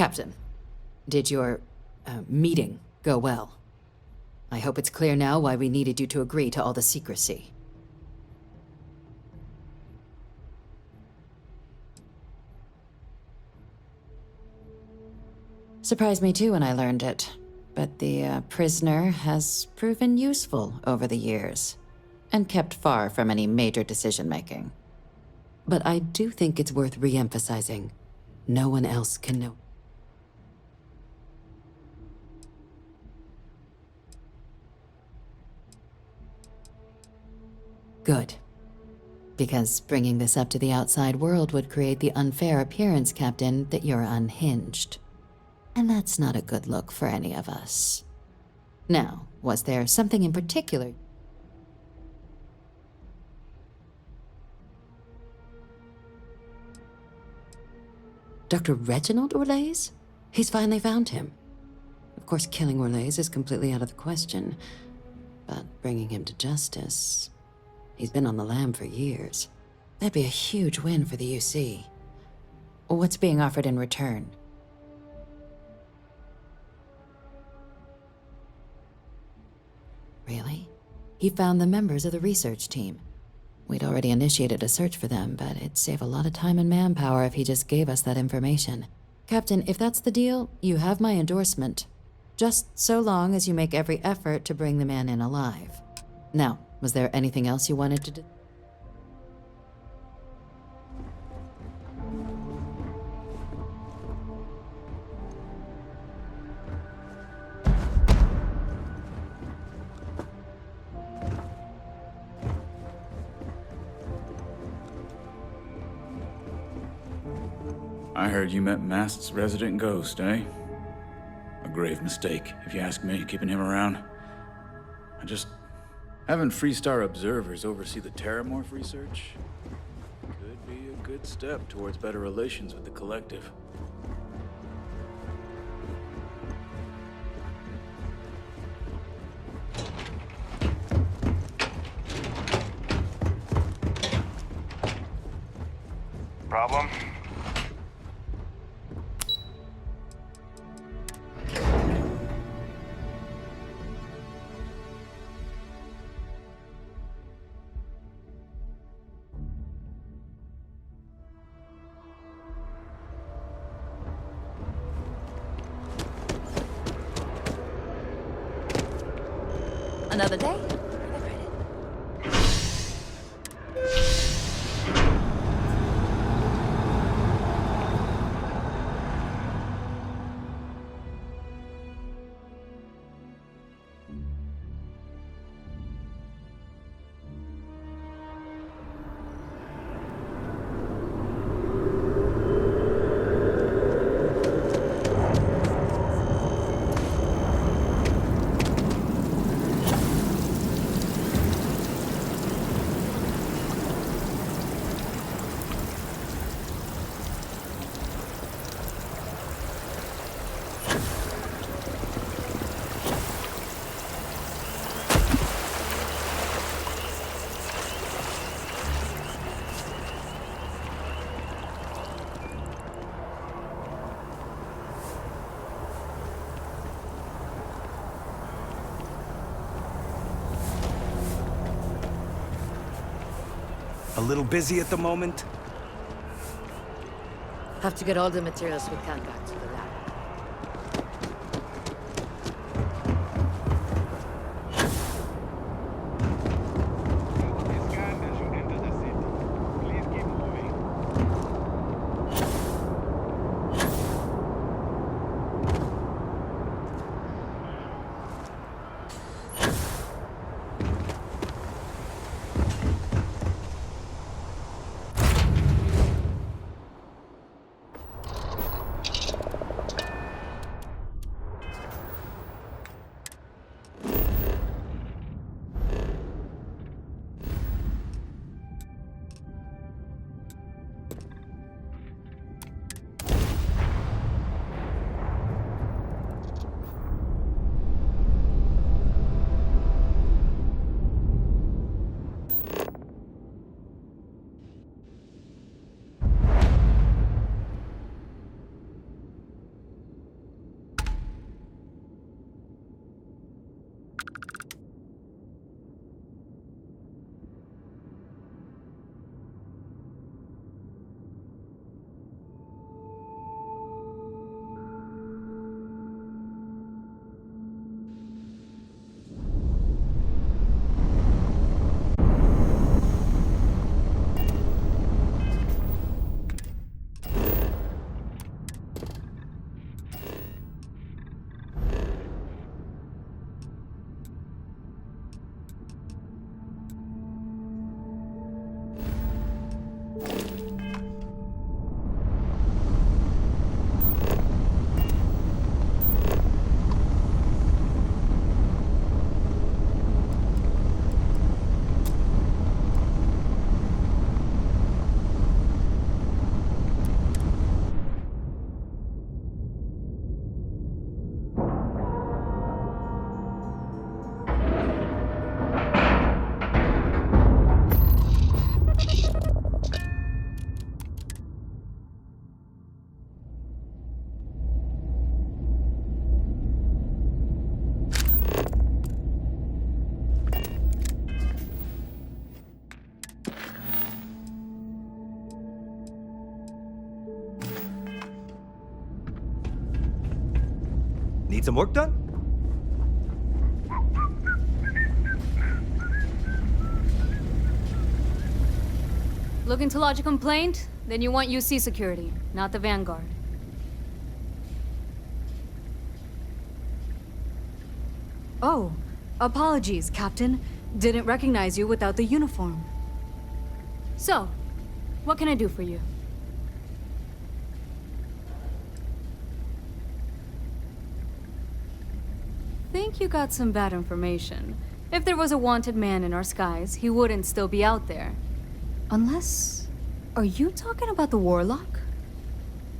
Captain, did your meeting go well? I hope it's clear now why we needed you to agree to all the secrecy. Surprised me too when I learned it, but the prisoner has proven useful over the years, and kept far from any major decision-making. But I do think it's worth re-emphasizing. No one else can know. Good. Because bringing this up to the outside world would create the unfair appearance, Captain, that you're unhinged. And that's not a good look for any of us. Now, was there something in particular? Dr. Reginald Orlaise? He's finally found him. Of course, killing Orlaise is completely out of the question, but bringing him to justice... He's been on the lam for years. That'd be a huge win for the UC. What's being offered in return? Really? He found the members of the research team. We'd already initiated a search for them, but it'd save a lot of time and manpower if he just gave us that information. Captain, if that's the deal, you have my endorsement. Just so long as you make every effort to bring the man in alive. Now, was there anything else you wanted to do? I heard you met Mast's resident ghost, eh? A grave mistake, if you ask me, keeping him around. Having Freestar observers oversee the Terramorph research could be a good step towards better relations with the Collective. Problem? Another day? A little busy at the moment? Have to get all the materials we can back to the lab. Need some work done? Looking to lodge a complaint? Then you want UC security, not the Vanguard. Oh, apologies, Captain. Didn't recognize you without the uniform. So, what can I do for you? Think you got some bad information. If there was a wanted man in our skies, he wouldn't still be out there. Unless... Are you talking about the Warlock?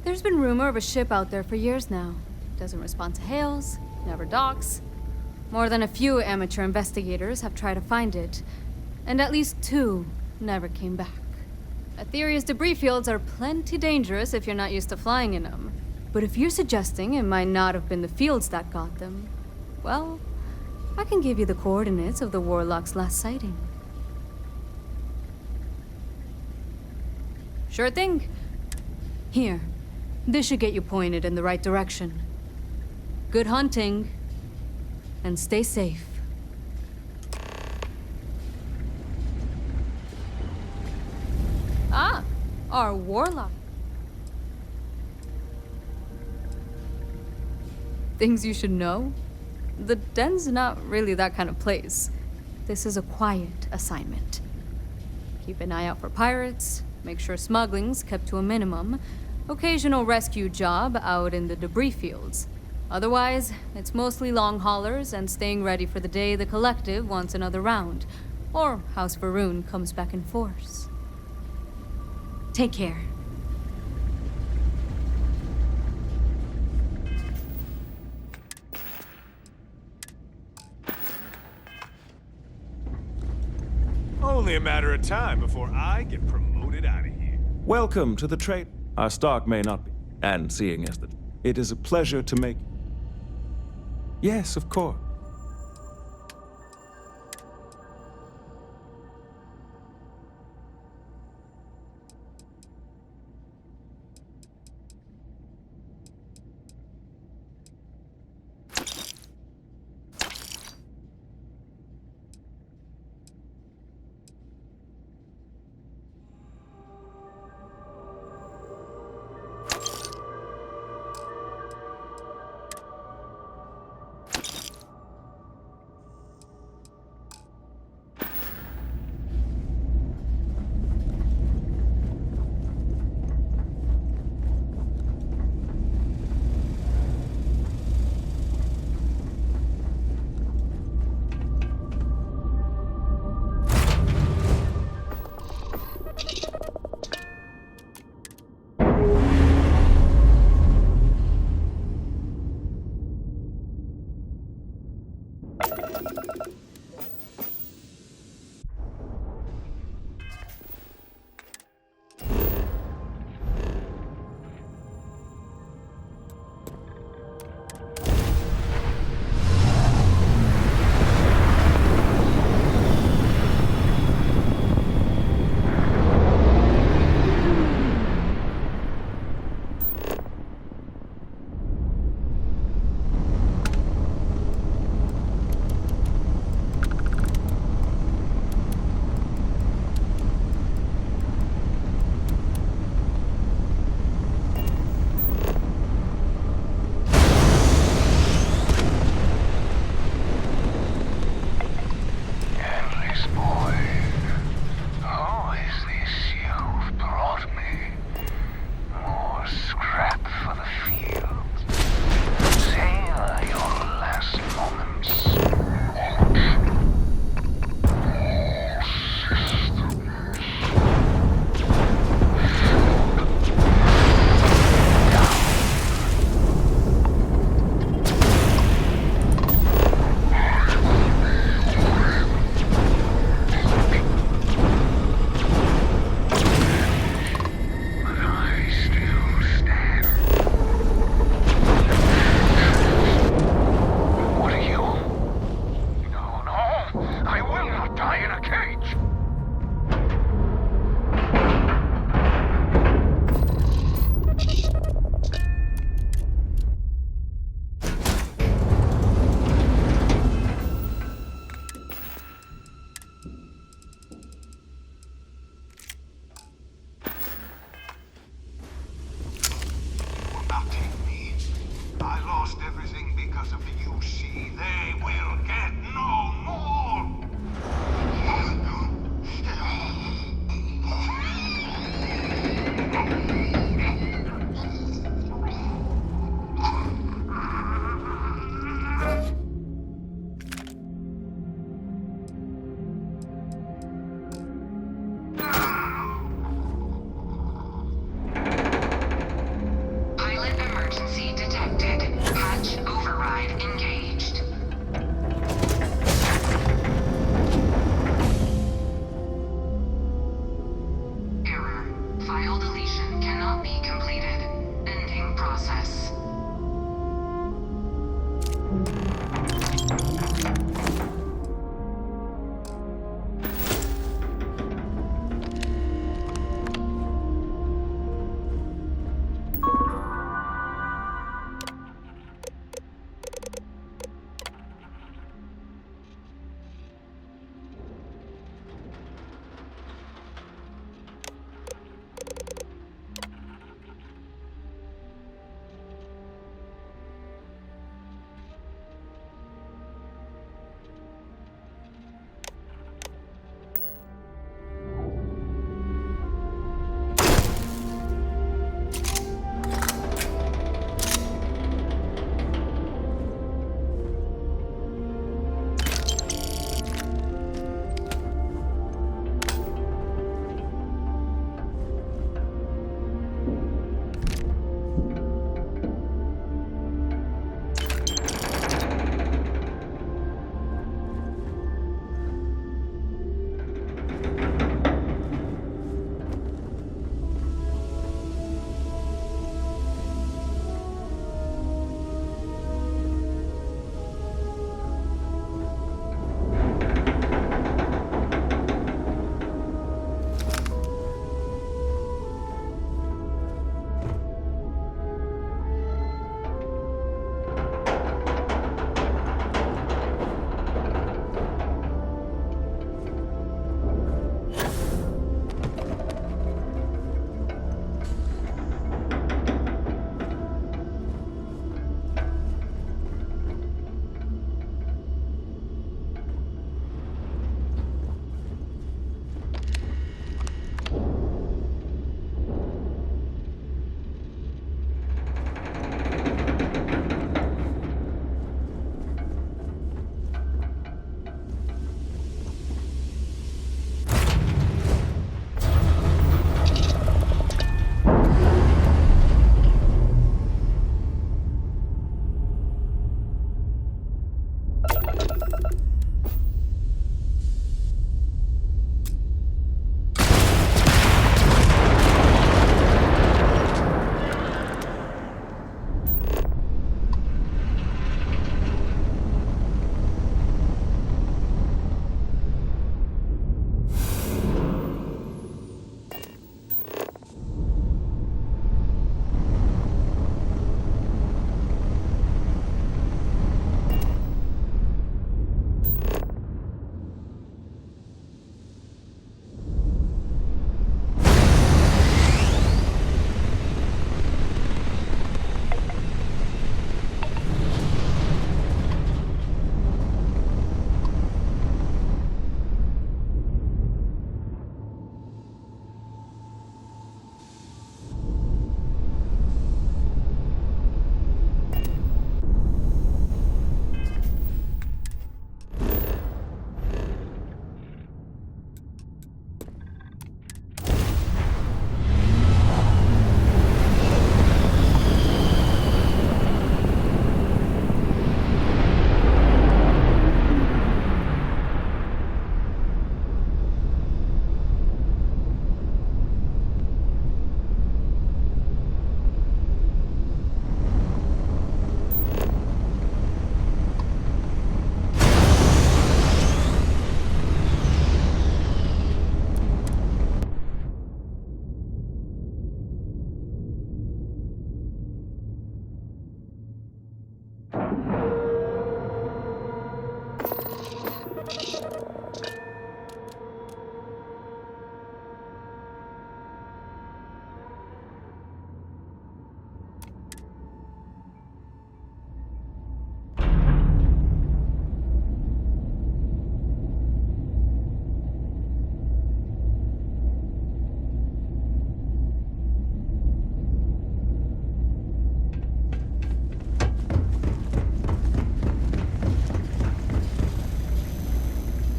There's been rumor of a ship out there for years now. Doesn't respond to hails, never docks. More than a few amateur investigators have tried to find it, and at least 2 never came back. Aetheria's debris fields are plenty dangerous if you're not used to flying in them. But if you're suggesting it might not have been the fields that got them, well, I can give you the coordinates of the Warlock's last sighting. Sure thing. Here, this should get you pointed in the right direction. Good hunting, and stay safe. Ah, our Warlock. Things you should know? The den's not really that kind of place. This is a quiet assignment. Keep an eye out for pirates, make sure smuggling's kept to a minimum, occasional rescue job out in the debris fields. Otherwise, it's mostly long haulers and staying ready for the day the Collective wants another round, or House Varun comes back in force. Take care. Only a matter of time before I get promoted out of here. Welcome to the trade. Our stock may not be, and seeing as that it is a pleasure to make. Yes, of course.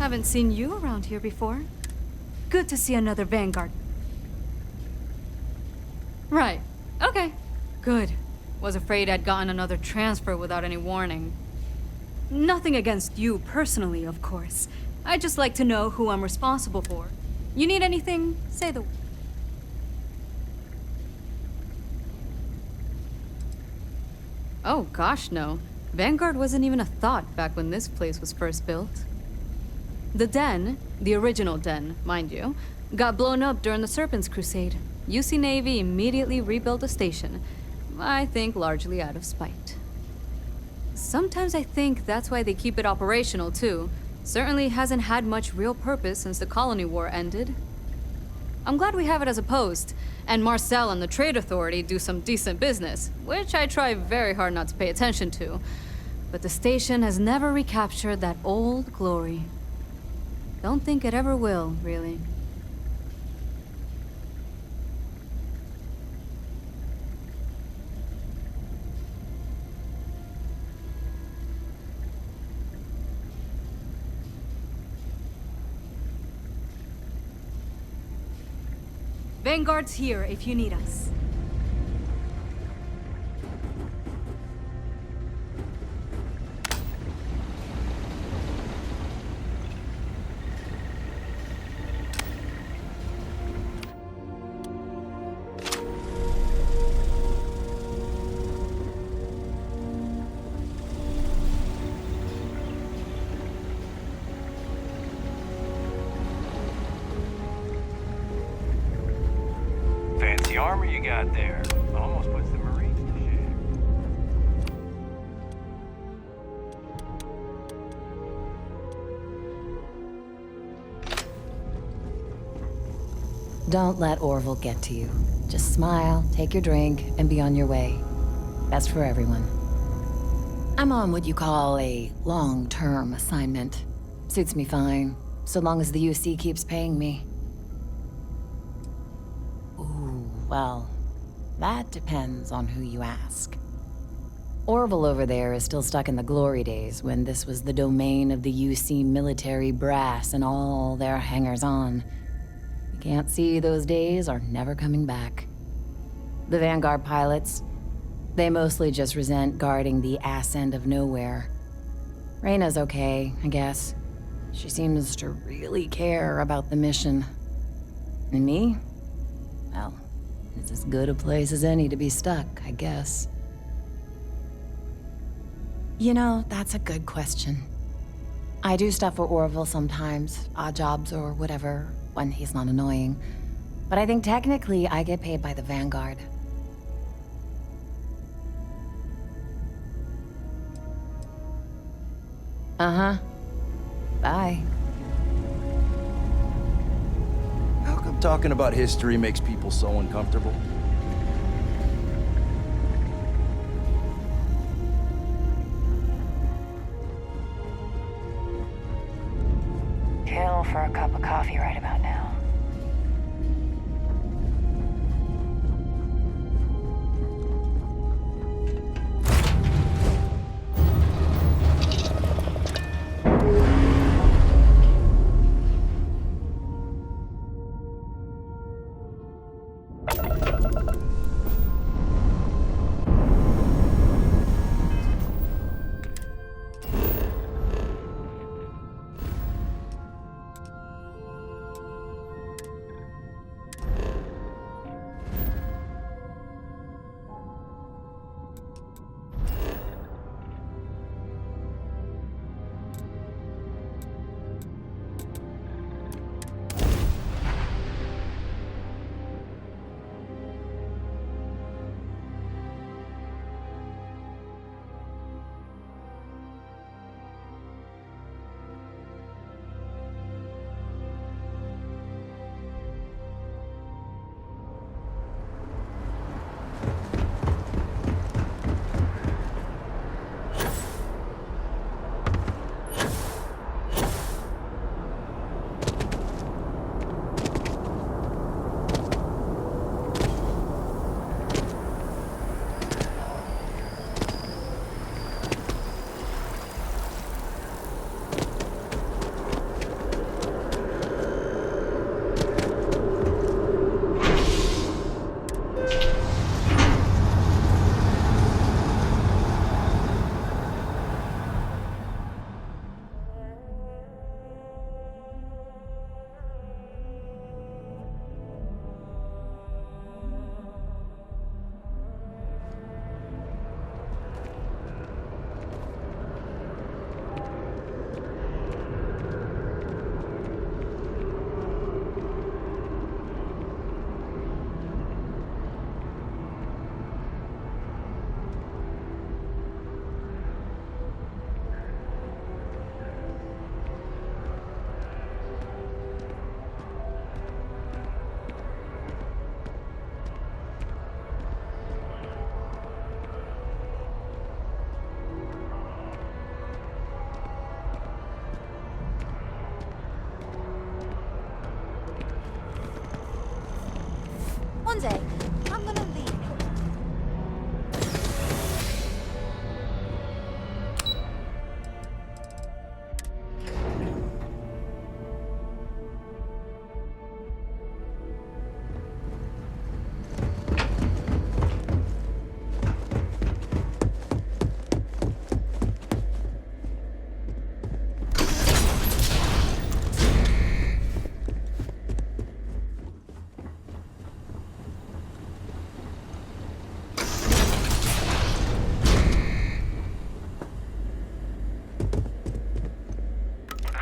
Haven't seen you around here before. Good to see another Vanguard. Right. Okay. Good. Was afraid I'd gotten another transfer without any warning. Nothing against you personally, of course. I'd just like to know who I'm responsible for. You need anything? Say the... Oh, gosh, no. Vanguard wasn't even a thought back when this place was first built. The Den, the original Den, mind you, got blown up during the Serpent's Crusade. UC Navy immediately rebuilt the station, I think largely out of spite. Sometimes I think that's why they keep it operational, too. Certainly hasn't had much real purpose since the Colony War ended. I'm glad we have it as a post, and Marcel and the Trade Authority do some decent business, which I try very hard not to pay attention to. But the station has never recaptured that old glory. Don't think it ever will, really. Vanguard's here if you need us. Fancy armor you got there. Almost puts the Marines to shame. Don't let Orville get to you. Just smile, take your drink, and be on your way. Best for everyone. I'm on what you call a long-term assignment. Suits me fine, so long as the UC keeps paying me. Ooh, well, that depends on who you ask. Orville over there is still stuck in the glory days when this was the domain of the UC military brass and all their hangers-on. You can't see those days are never coming back. The Vanguard pilots, they mostly just resent guarding the ass end of nowhere. Reyna's okay, I guess. She seems to really care about the mission. And me? Well, it's as good a place as any to be stuck, I guess. You know, that's a good question. I do stuff for Orville sometimes, odd jobs or whatever, when he's not annoying. But I think technically I get paid by the Vanguard. Uh-huh. Bye. How come talking about history makes people so uncomfortable? Kill for a cup of coffee right about now. One day, I'm gonna leave.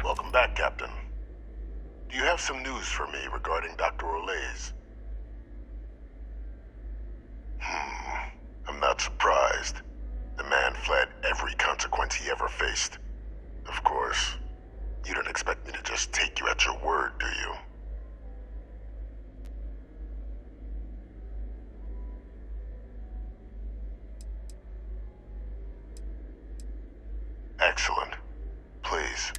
Welcome back, Captain. Do you have some news for me regarding Dr. Olays? I'm not surprised. The man fled every consequence he ever faced. Of course, you don't expect me to just take you at your word, do you? Excellent. Please.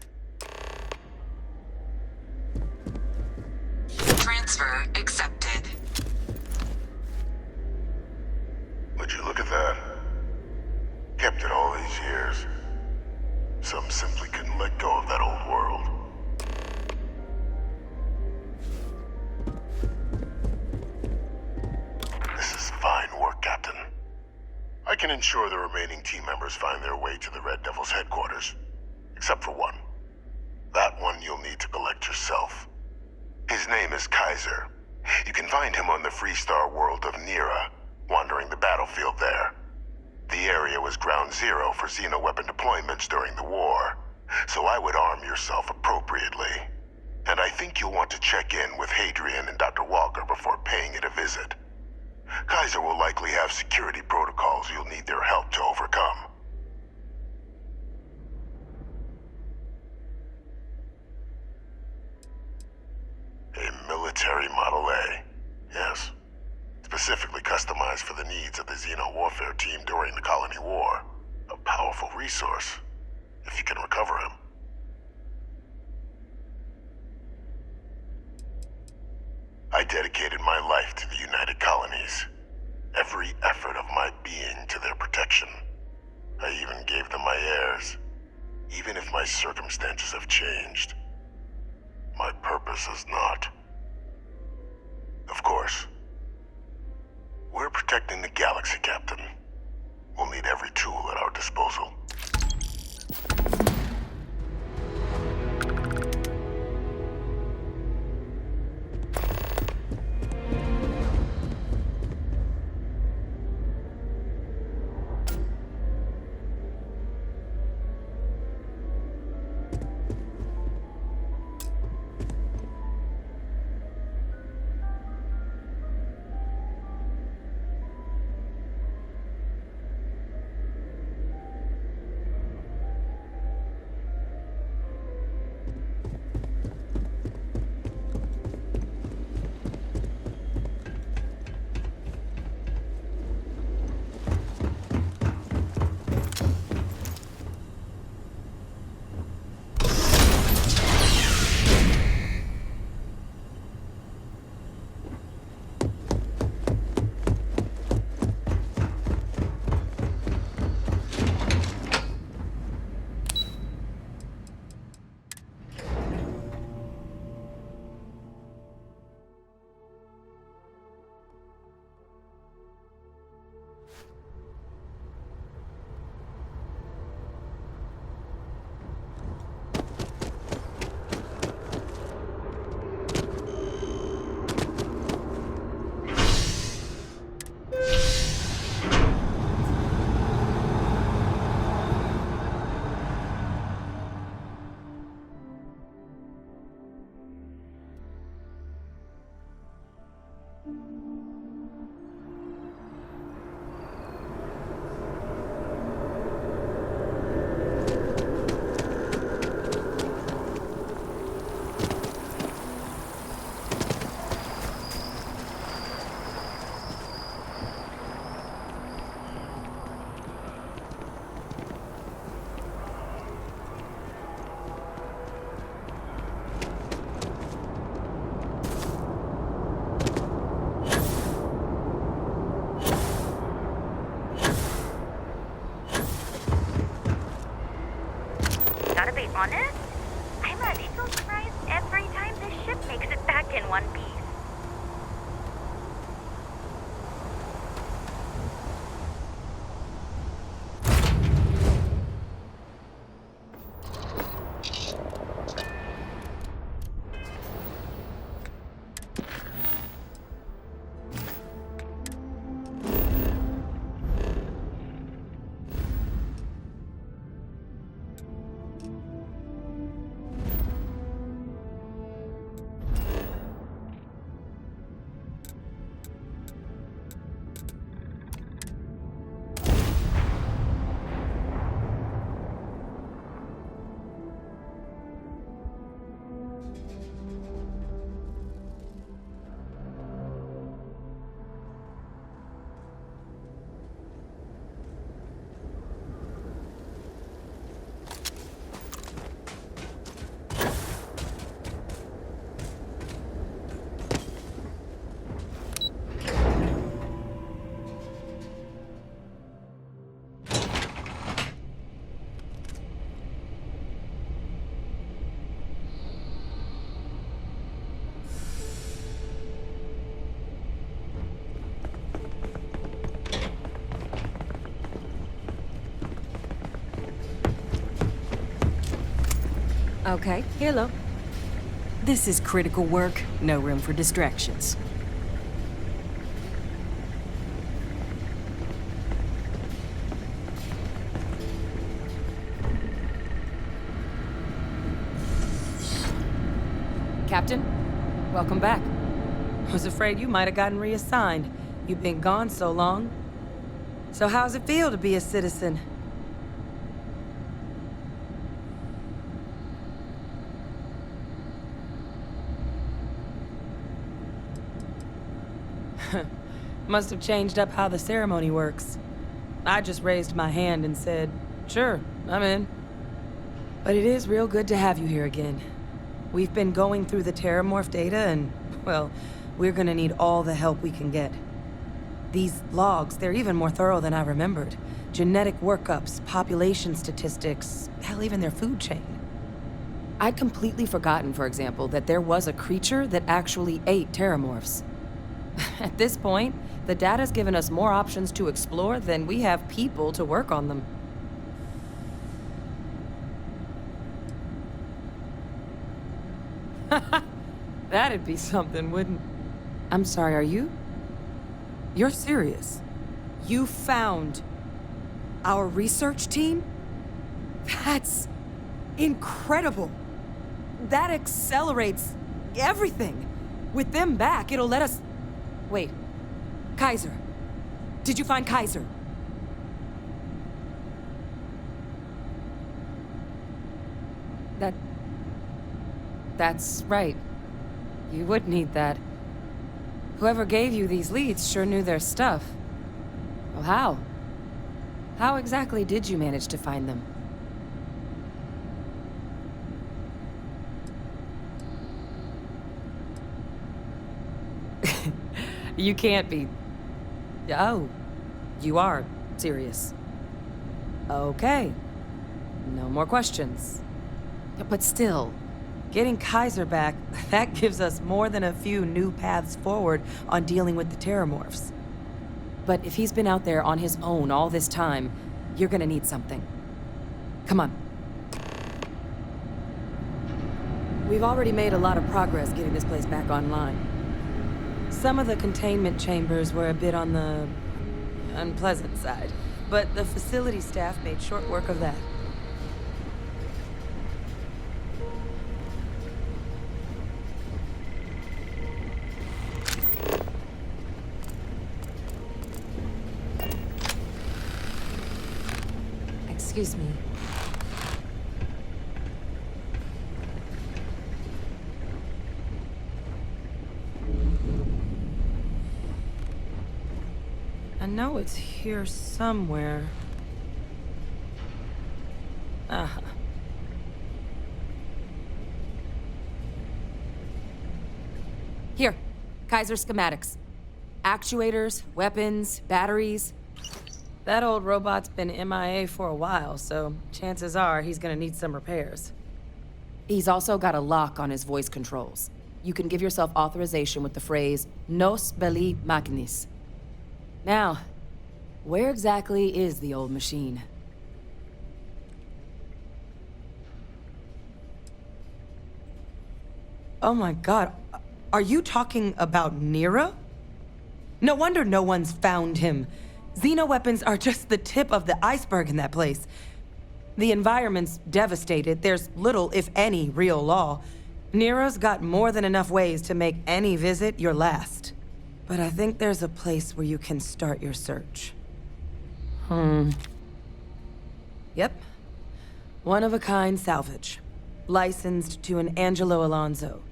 Transfer accepted. Would you look at that? Kept it all these years. Some simply couldn't let go of that old world. This is fine work, Captain. I can ensure the remaining team members find their way to the Red Devil's headquarters. Except for one. That one you'll need to collect yourself. His name is Kaiser. You can find him on the Freestar world of Nira, wandering the battlefield there. The area was ground zero for xeno-weapon deployments during the war, so I would arm yourself appropriately. And I think you'll want to check in with Hadrian and Dr. Walker before paying it a visit. Kaiser will likely have security protocols you'll need their help to overcome. A military Model A, yes. Specifically customized for the needs of the Xeno warfare team during the Colony War. A powerful resource, if you can recover him. I dedicated my life to the United Colonies. Every effort of my being to their protection. I even gave them my heirs. Even if my circumstances have changed, my purpose has not. Of course, we're protecting the galaxy, Captain. We'll need every tool at our disposal. Gotta be honest, I'm a little surprised every time this ship makes it back in one piece. Okay, hello. This is critical work, no room for distractions. Captain, welcome back. Was afraid you might have gotten reassigned. You've been gone so long. So how's it feel to be a citizen? Must have changed up how the ceremony works. I just raised my hand and said, sure, I'm in. But it is real good to have you here again. We've been going through the Terramorph data and, well, we're gonna need all the help we can get. These logs, they're even more thorough than I remembered. Genetic workups, population statistics, hell, even their food chain. I'd completely forgotten, for example, that there was a creature that actually ate Terramorphs. At this point, the data's given us more options to explore than we have people to work on them. That'd be something, wouldn't... I'm sorry, are you? You're serious? You found our research team? That's incredible. That accelerates everything. With them back, it'll let us... Wait. Kaiser. Did you find Kaiser? That's right. You would need that. Whoever gave you these leads sure knew their stuff. Well, how? How exactly did you manage to find them? You can't be... Oh, you are serious. Okay. No more questions. But still, getting Kaiser back, that gives us more than a few new paths forward on dealing with the Terramorphs. But if he's been out there on his own all this time, you're gonna need something. Come on. We've already made a lot of progress getting this place back online. Some of the containment chambers were a bit on the unpleasant side, but the facility staff made short work of that. Excuse me. I know it's here somewhere. Uh-huh. Here, Kaiser schematics. Actuators, weapons, batteries. That old robot's been MIA for a while, so chances are he's gonna need some repairs. He's also got a lock on his voice controls. You can give yourself authorization with the phrase, Nos belli machinis. Now, where exactly is the old machine? Oh my god, are you talking about Nero? No wonder no one's found him. Xenoweapons are just the tip of the iceberg in that place. The environment's devastated. There's little, if any, real law. Nero's got more than enough ways to make any visit your last. But I think there's a place where you can start your search. Yep. One-of-a-kind salvage. Licensed to an Angelo Alonso.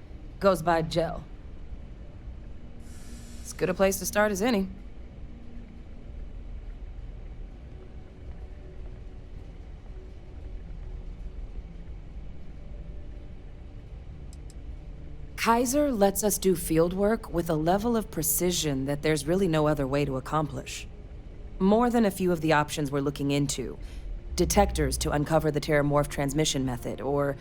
Goes by Gel. As good a place to start as any. Kaiser lets us do field work with a level of precision that there's really no other way to accomplish. More than a few of the options we're looking into. Detectors to uncover the terramorph transmission method, or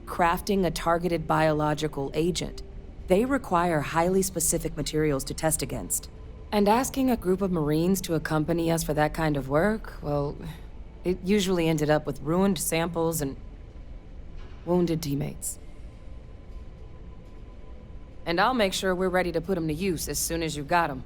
crafting a targeted biological agent. They require highly specific materials to test against. And asking a group of Marines to accompany us for that kind of work, well, it usually ended up with ruined samples and wounded teammates. And I'll make sure we're ready to put them to use as soon as you got them.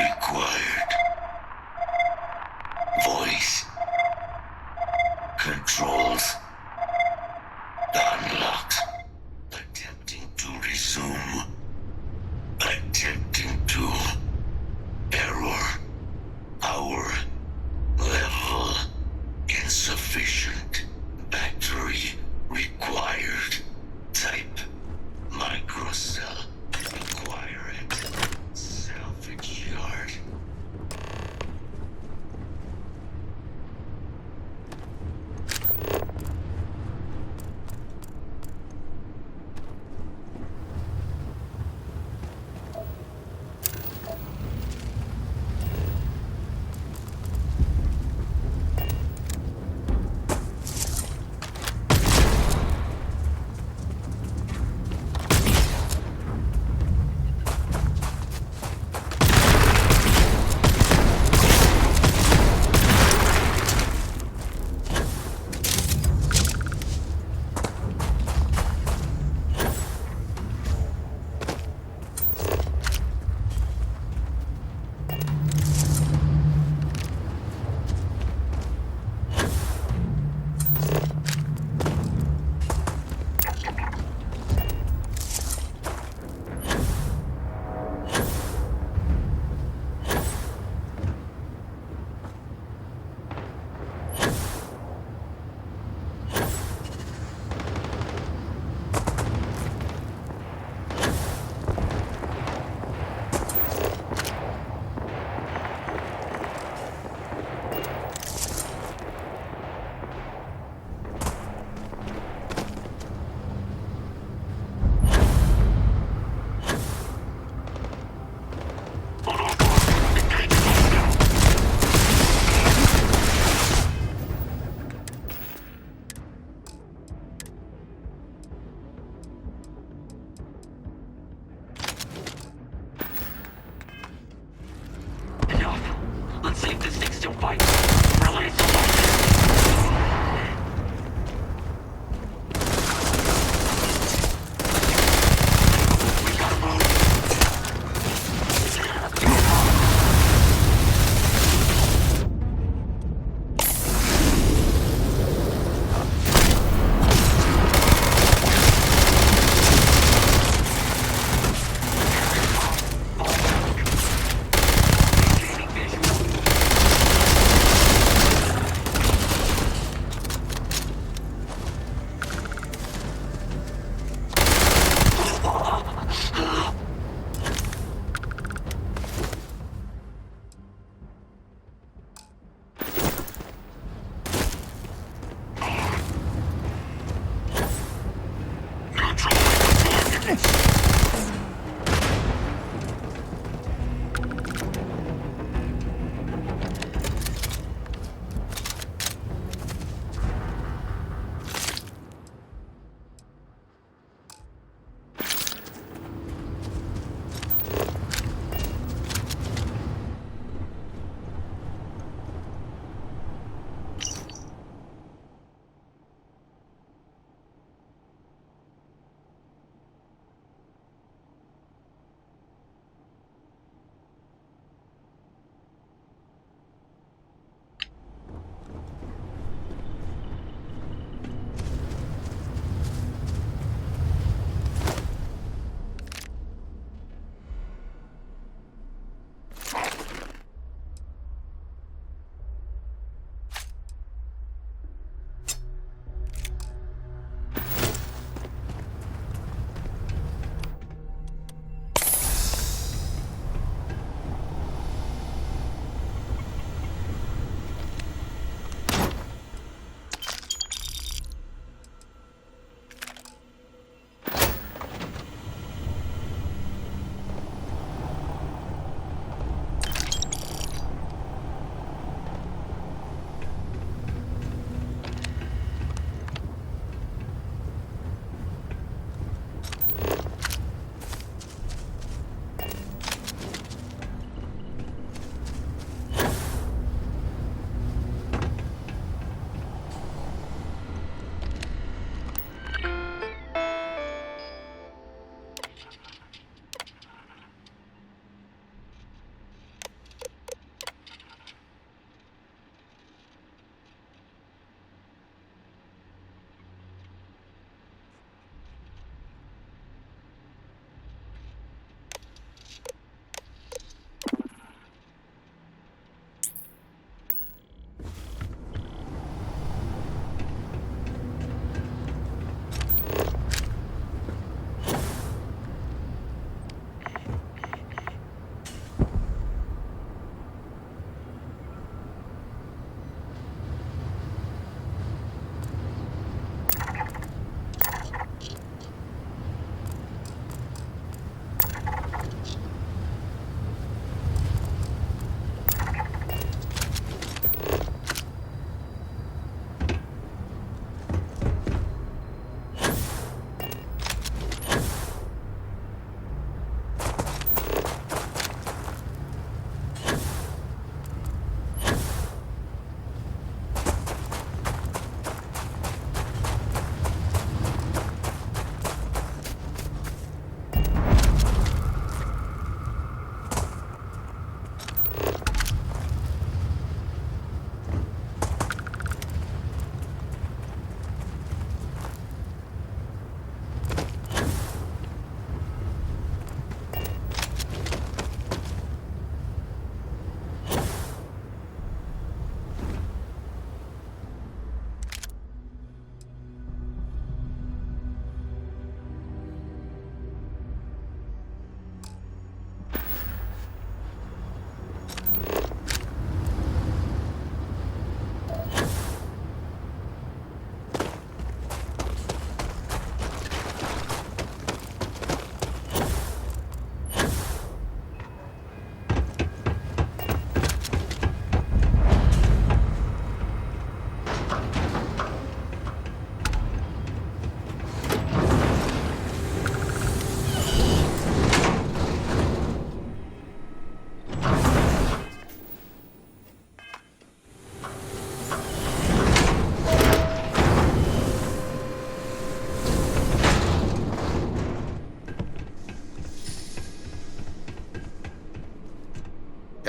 required. Voice. Controls. Unlocked. Attempting to resume. Attempting to. Error. Power. Level. Insufficient. Battery. Required. Type. Microcell. Require it. Salvage yard. Let's see if this thing still fights. Release the we gotta move.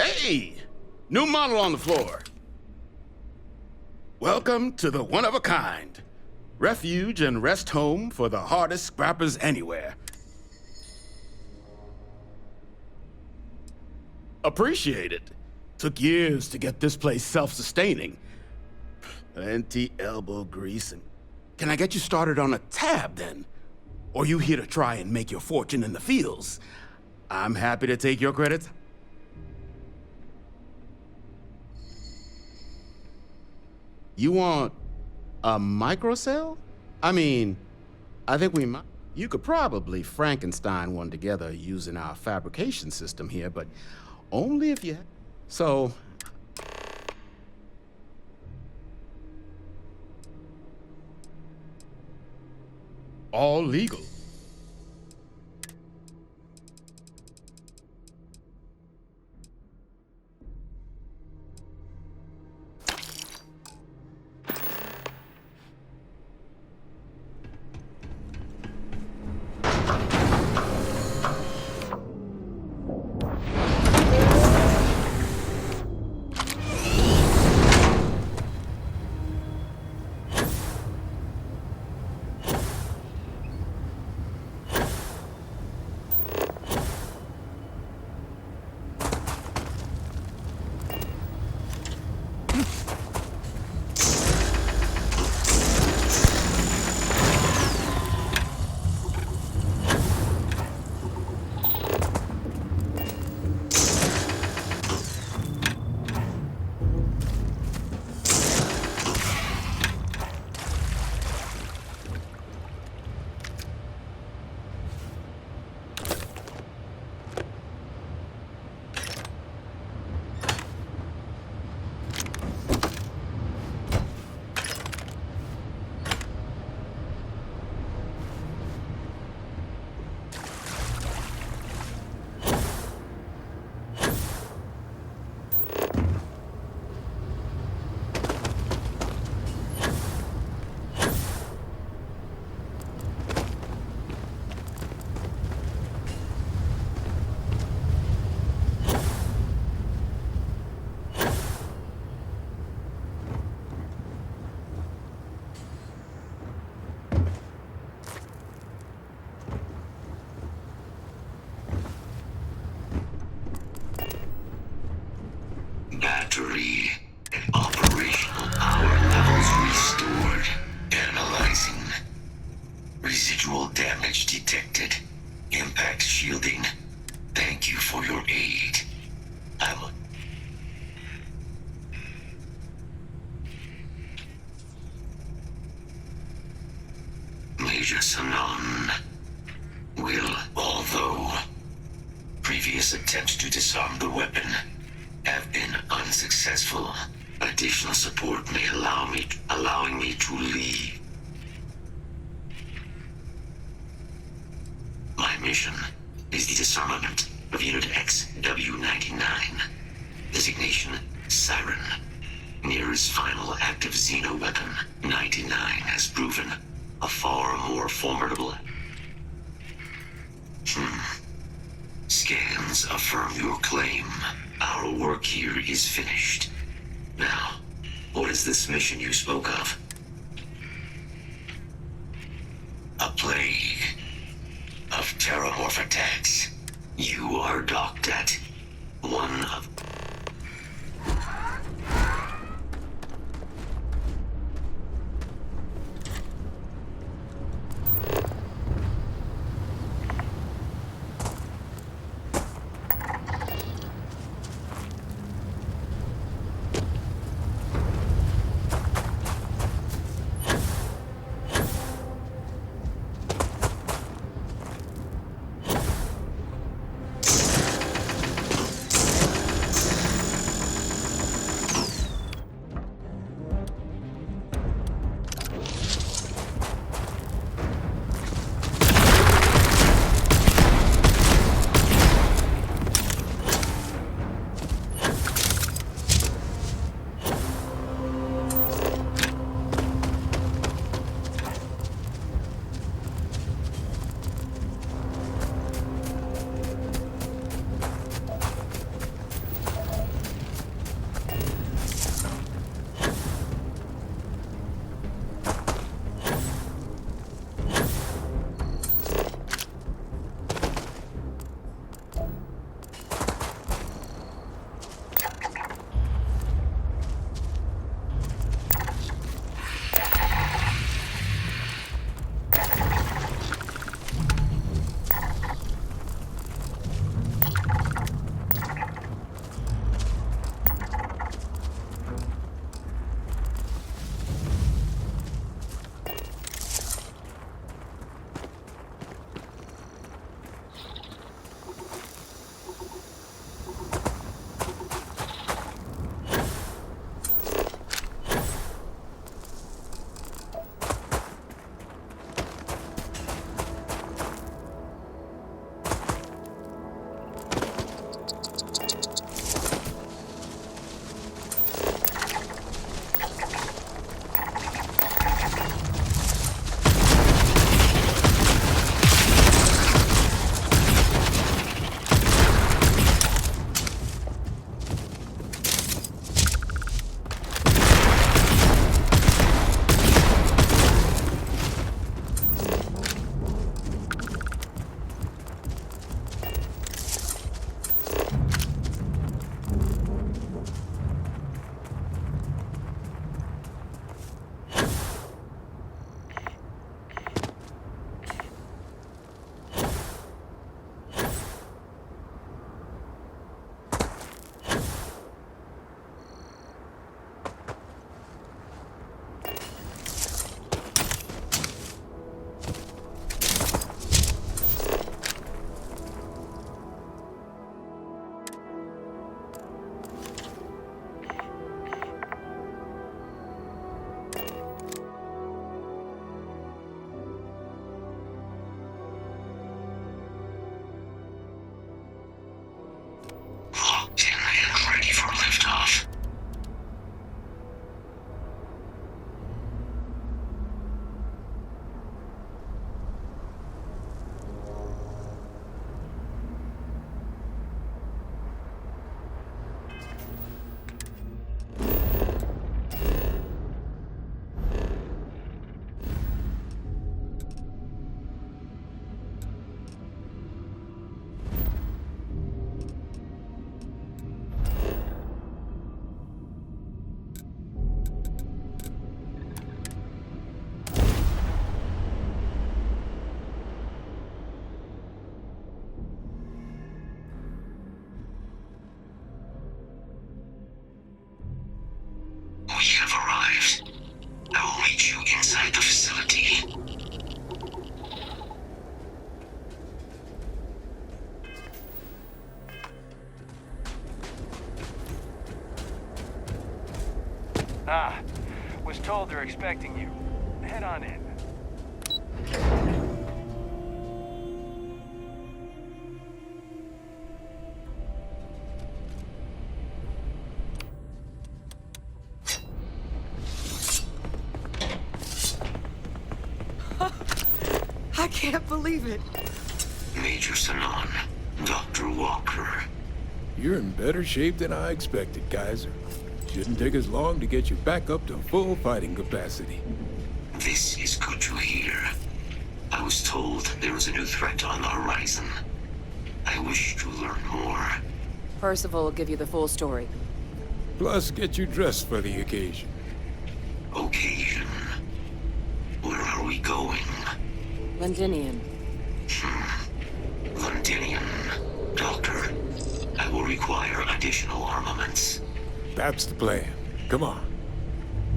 Hey! New model on the floor. Welcome to the one-of-a-kind. Refuge and rest home for the hardest scrappers anywhere. Appreciate it. Took years to get this place self-sustaining. Plenty elbow grease and... Can I get you started on a tab, then? Or you here to try and make your fortune in the fields? I'm happy to take your credits. You want a microcell? I mean, I think we might... You could probably Frankenstein one together using our fabrication system here, but only if you... So... All legal. Battery operational power levels restored. Analyzing. Residual damage detected. Impact shielding. Thank you for your aid. I will... Major Sanon will, although previous attempts to disarm the weapon have been unsuccessful, additional support may allowing me to leave. My mission is the disarmament of Unit XW-99. Designation Siren. Nearest final active Xeno weapon, 99 has proven a far more formidable... Scans affirm your claim. Our work here is finished. Now, what is this mission you spoke of? A plague of terramorph attacks. You are docked at one of... Ah, was told they're expecting you. Head on in. I can't believe it. Major Sanon, Dr. Walker. You're in better shape than I expected, Kaiser. Shouldn't take us long to get you back up to full fighting capacity. This is good to hear. I was told there was a new threat on the horizon. I wish to learn more. Percival will give you the full story. Plus, get you dressed for the occasion. Occasion. Where are we going? Londinium. Londinium. Doctor, I will require additional armaments. That's the plan. Come on.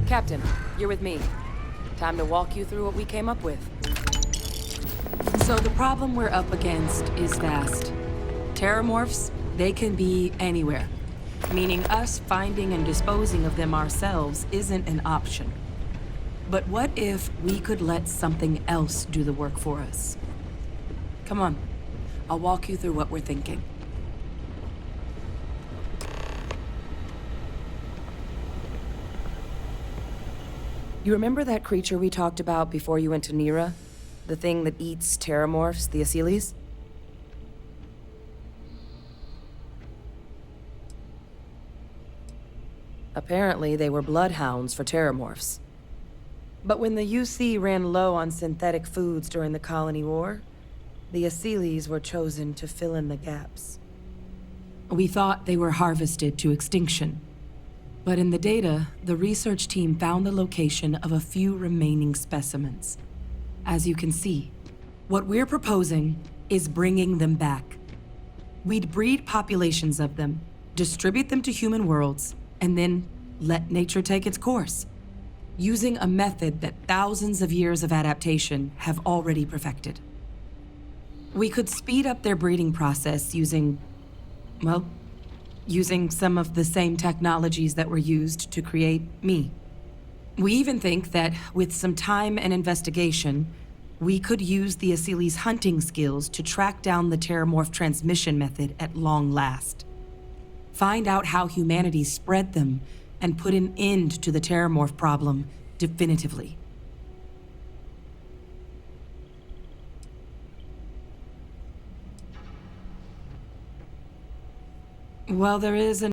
Captain, you're with me. Time to walk you through what we came up with. So the problem we're up against is vast. Terramorphs, they can be anywhere. Meaning us finding and disposing of them ourselves isn't an option. But what if we could let something else do the work for us? Come on, I'll walk you through what we're thinking. You remember that creature we talked about before you went to Nira? The thing that eats terramorphs, the Asylees? Apparently, they were bloodhounds for terramorphs. But when the UC ran low on synthetic foods during the Colony War, the Asylees were chosen to fill in the gaps. We thought they were harvested to extinction. But in the data, the research team found the location of a few remaining specimens. As you can see, what we're proposing is bringing them back. We'd breed populations of them, distribute them to human worlds, and then let nature take its course, using a method that thousands of years of adaptation have already perfected. We could speed up their breeding process using some of the same technologies that were used to create me. We even think that with some time and investigation, we could use the Asylees' hunting skills to track down the Terramorph transmission method at long last. Find out how humanity spread them and put an end to the Terramorph problem definitively. Well, there is an